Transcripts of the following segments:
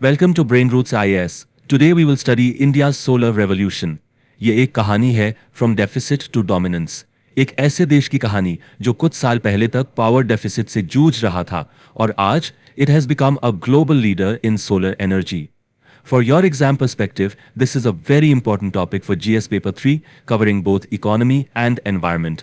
Welcome to Brain Roots IAS. Today we will study India's solar revolution. ये एक कहानी है फ्रॉम डेफिसिट टू डोमिनेंस। एक ऐसे देश की कहानी जो कुछ साल पहले तक पावर डेफिसिट से जूझ रहा था और आज it has become a global leader in solar energy. For your exam perspective, this is a very important topic for GS Paper 3 covering both economy and environment.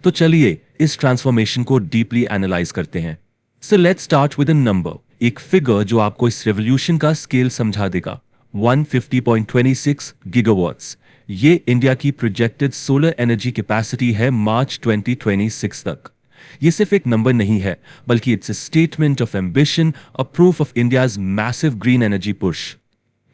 तो चलिए इस ट्रांसफॉर्मेशन को डीपली एनालाइज करते हैं। So let's start with a number, एक figure जो आपको इस रेवोल्यूशन का स्केल समझा देगा। 150.26 गीगावाट्स। ये इंडिया की प्रोजेक्टेड सोलर एनर्जी कैपेसिटी है मार्च 2026 तक। ये सिर्फ एक नंबर नहीं है, बल्कि it's a statement of ambition, a proof of India's massive green energy push.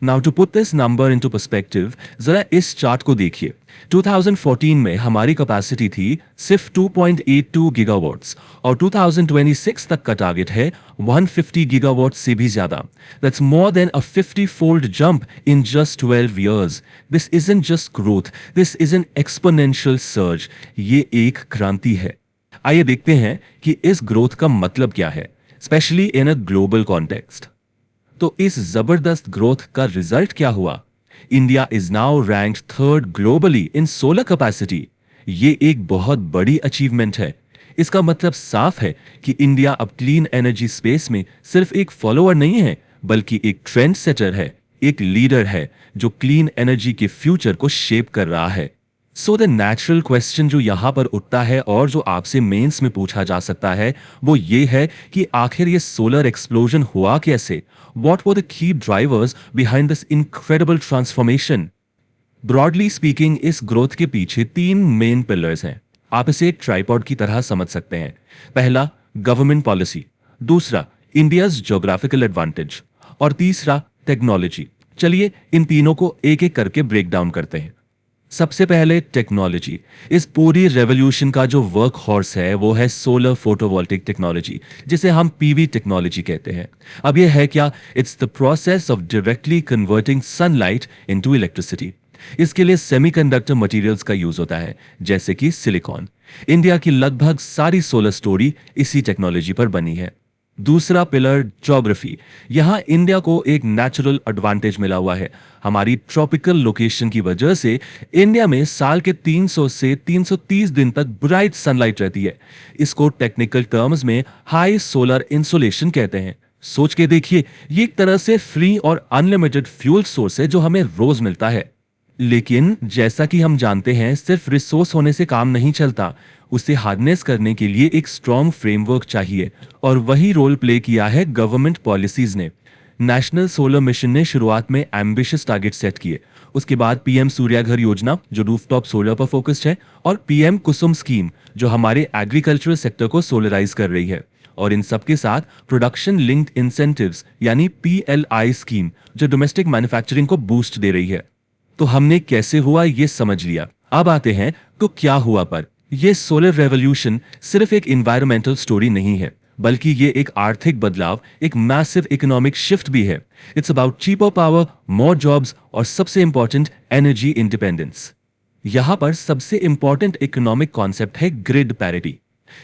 Now to put this number into perspective, जरा इस चार्ट को देखिए। 2014 में हमारी कैपेसिटी थी सिर्फ 2.82 गीगावाट्स और 2026 तक का टारगेट है 150 गीगावाट से भी ज्यादा। That's more than a 50-fold jump in just 12 years। This isn't just growth, this is an exponential surge. ये एक क्रांति है। आइए देखते हैं कि इस ग्रोथ का मतलब क्या है, specially in a global context. तो इस जबरदस्त ग्रोथ का रिजल्ट क्या हुआ? India is now ranked third globally in solar capacity. ये एक बहुत बड़ी अचीवमेंट है। इसका मतलब साफ है कि इंडिया अब क्लीन एनर्जी स्पेस में सिर्फ एक फॉलोअर नहीं है, बल्कि एक ट्रेंड सेटर है, एक लीडर है जो क्लीन एनर्जी के फ्यूचर को शेप कर रहा है। सो द नेचुरल क्वेश्चन जो यहां पर उठता है और जो आपसे मेंस में पूछा जा सकता है वो ये है कि आखिर ये सोलर एक्सप्लोजन हुआ कैसे? What were the key drivers behind this incredible transformation? Broadly speaking इस ग्रोथ के पीछे तीन मेन पिलर्स हैं। आप इसे एक ट्राइपॉड की तरह समझ सकते हैं। पहला, गवर्नमेंट पॉलिसी। दूसरा, इंडियाज ज्योग्राफिकल एडवांटेज। और तीसरा, टेक्नोलॉजी। चलिए इन तीनों को एक एक करके ब्रेक डाउन करते हैं। सबसे पहले टेक्नोलॉजी। इस पूरी रेवोल्यूशन का जो वर्क हॉर्स है वो है सोलर फोटोवोल्टिक टेक्नोलॉजी, जिसे हम पीवी टेक्नोलॉजी कहते हैं। अब ये है क्या? It's the process of directly converting sunlight into electricity. इसके लिए सेमीकंडक्टर मटेरियल्स का यूज होता है, जैसे कि सिलिकॉन। इंडिया की लगभग सारी सोलर स्टोरी इसी टेक्नोलॉजी पर बनी है। दूसरा पिलर, ज्योग्राफी। यहां इंडिया को एक नेचुरल एडवांटेज मिला हुआ है। हमारी ट्रॉपिकल लोकेशन की वजह से इंडिया में साल के 300 से 330 दिन तक ब्राइट सनलाइट रहती है। इसको टेक्निकल टर्म्स में हाई सोलर इंसोलेशन कहते हैं। सोच के देखिए, ये एक तरह से फ्री और अनलिमिटेड फ्यूल सोर्स है जो हमें रोज मिलता है। लेकिन जैसा कि हम जानते हैं, सिर्फ रिसोर्स होने से काम नहीं चलता। उसे हार्नेस करने के लिए एक स्ट्रॉन्ग फ्रेमवर्क चाहिए, और वही रोल प्ले किया है गवर्नमेंट पॉलिसीज ने। नेशनल सोलर मिशन ने शुरुआत में एम्बिशियस टारगेट सेट किए। उसके बाद पीएम सूर्याघर योजना जो रूफटॉप सोलर पर फोकस्ड है, और पीएम कुसुम स्कीम जो हमारे एग्रीकल्चरल सेक्टर को सोलराइज कर रही है। और इन सबके साथ प्रोडक्शन लिंक्ड इंसेंटिव्स यानी पीएलआई स्कीम जो डोमेस्टिक मैन्युफैक्चरिंग को बूस्ट दे रही है। तो हमने कैसे हुआ ये समझ लिया। अब आते हैं तो क्या हुआ पर। यह सोलर रेवोल्यूशन सिर्फ एक एनवायरमेंटल स्टोरी नहीं है, बल्कि ये एक आर्थिक बदलाव, एक मैसिव इकोनॉमिक शिफ्ट भी है। It's about cheaper power, more jobs और सबसे इंपॉर्टेंट, एनर्जी इंडिपेंडेंस। यहां पर सबसे इंपॉर्टेंट इकोनॉमिक कॉन्सेप्ट है ग्रिड पैरिटी।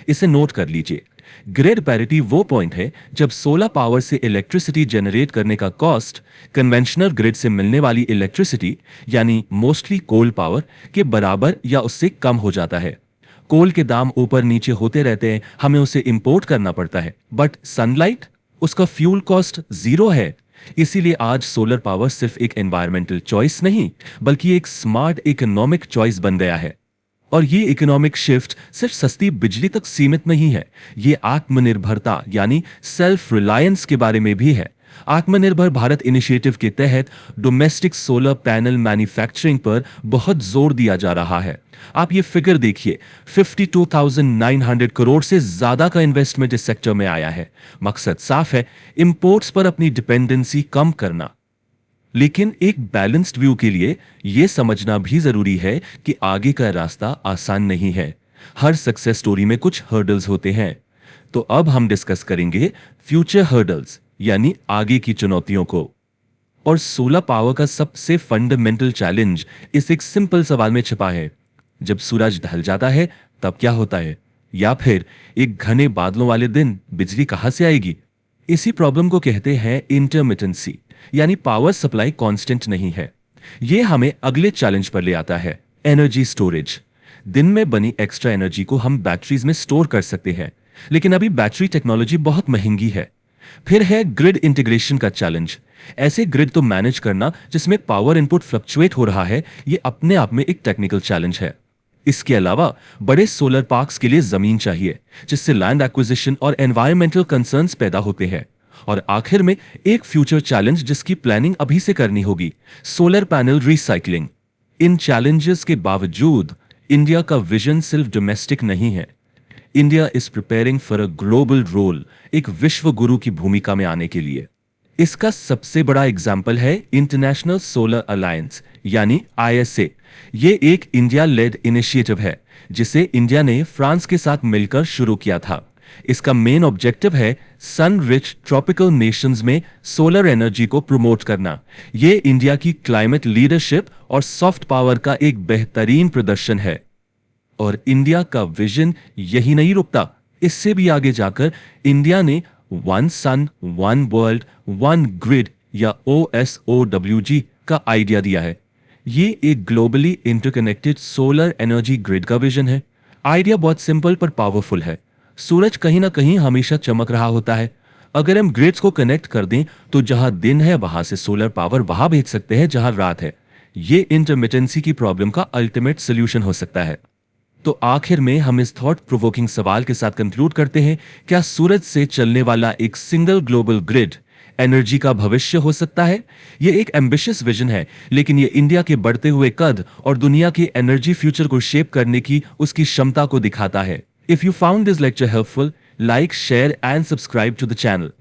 इसे नोट कर लीजिए। ग्रिड पैरिटी वो पॉइंट है जब सोलर पावर से इलेक्ट्रिसिटी जनरेट करने का कॉस्ट कन्वेंशनल ग्रिड से मिलने वाली इलेक्ट्रिसिटी यानी मोस्टली कोल पावर के बराबर या उससे कम हो जाता है। कोल के दाम ऊपर नीचे होते रहते हैं, हमें उसे इंपोर्ट करना पड़ता है, बट सनलाइट, उसका फ्यूल कॉस्ट जीरो है। इसीलिए आज सोलर पावर सिर्फ एक एनवायरमेंटल चॉइस नहीं, बल्कि एक स्मार्ट इकोनॉमिक चॉइस बन गया है। और ये इकोनॉमिक शिफ्ट सिर्फ सस्ती बिजली तक सीमित नहीं है, ये आत्मनिर्भरता यानी सेल्फ रिलायंस के बारे में भी है। आत्मनिर्भर भारत इनिशिएटिव के तहत डोमेस्टिक सोलर पैनल मैन्युफैक्चरिंग पर बहुत जोर दिया जा रहा है। आप ये फिगर देखिए, 52,900 करोड़ से ज्यादा का इन्वेस्टमेंट इस सेक्टर में आया है। मकसद साफ है, इंपोर्ट्स पर अपनी डिपेंडेंसी कम करना। लेकिन एक बैलेंस्ड व्यू के लिए यह समझना भी जरूरी है कि आगे का रास्ता आसान नहीं है। हर सक्सेस स्टोरी में कुछ हर्डल्स होते हैं। तो अब हम डिस्कस करेंगे फ्यूचर हर्डल्स यानी आगे की चुनौतियों को। और सोलर पावर का सबसे फंडामेंटल चैलेंज इस एक सिंपल सवाल में छिपा है। जब सूरज ढल जाता है तब क्या होता है? या फिर एक घने बादलों वाले दिन बिजली कहां से आएगी? इसी प्रॉब्लम को कहते हैं इंटरमिटेंसी, यानी पावर सप्लाई कांस्टेंट नहीं है। ये हमें अगले चैलेंज पर ले आता है, एनर्जी स्टोरेज। दिन में बनी एक्स्ट्रा एनर्जी को हम बैटरीज में स्टोर कर सकते हैं, लेकिन अभी बैटरी टेक्नोलॉजी बहुत महंगी है। फिर है ग्रिड इंटीग्रेशन का चैलेंज। ऐसे ग्रिड तो मैनेज करना जिसमें पावर इनपुट फ्लक्चुएट हो रहा है, ये अपने आप में एक टेक्निकल चैलेंज है। इसके अलावा बड़े सोलर पार्क्स के लिए जमीन चाहिए, जिससे लैंड एक्विजिशन और एनवायरमेंटल कंसर्न्स पैदा होते हैं। और आखिर में एक फ्यूचर चैलेंज जिसकी प्लानिंग अभी से करनी होगी, सोलर पैनल रिसाइकलिंग। इन चैलेंजेस के बावजूद इंडिया का विजन सिर्फ डोमेस्टिक नहीं है। India is preparing for a global role, एक विश्व गुरु की भूमिका में आने के लिए। इसका सबसे बड़ा एग्जाम्पल है इंटरनेशनल सोलर अलायंस, यानी ISA। ये एक इंडिया लेड इनिशिएटिव है, जिसे इंडिया ने फ्रांस के साथ मिलकर शुरू किया था। इसका मेन ऑब्जेक्टिव है सन रिच ट्रॉपिकल नेशंस में सोलर एनर्जी को प्रमोट करना। ये इंडिया की क्लाइमेट लीडरशिप और सॉफ्ट पावर का एक बेहतरीन प्रदर्शन है। और इंडिया का विजन यही नहीं रुकता, इससे भी आगे जाकर इंडिया ने one sun one world one grid या OSOWG का आइडिया दिया है। ये एक globally interconnected solar energy grid का विजन है। आइडिया बहुत सिंपल पर पावरफुल है। सूरज कहीं ना कहीं हमेशा चमक रहा होता है। अगर हम ग्रिड्स को कनेक्ट कर दें तो जहां दिन है वहां से सोलर पावर वहां भेज सकते हैं जहां रात है। ये इंटरमिटेंसी की प्रॉब्लम का अल्टीमेट सोल्यूशन हो सकता है। तो आखिर में हम इस थॉट प्रोवोकिंग सवाल के साथ कंक्लूड करते हैं, क्या सूरज से चलने वाला एक सिंगल ग्लोबल ग्रिड एनर्जी का भविष्य हो सकता है? यह एक एम्बिशियस विजन है, लेकिन यह इंडिया के बढ़ते हुए कद और दुनिया के एनर्जी फ्यूचर को शेप करने की उसकी क्षमता को दिखाता है। If you found this lecture helpful, like, share and subscribe to the channel.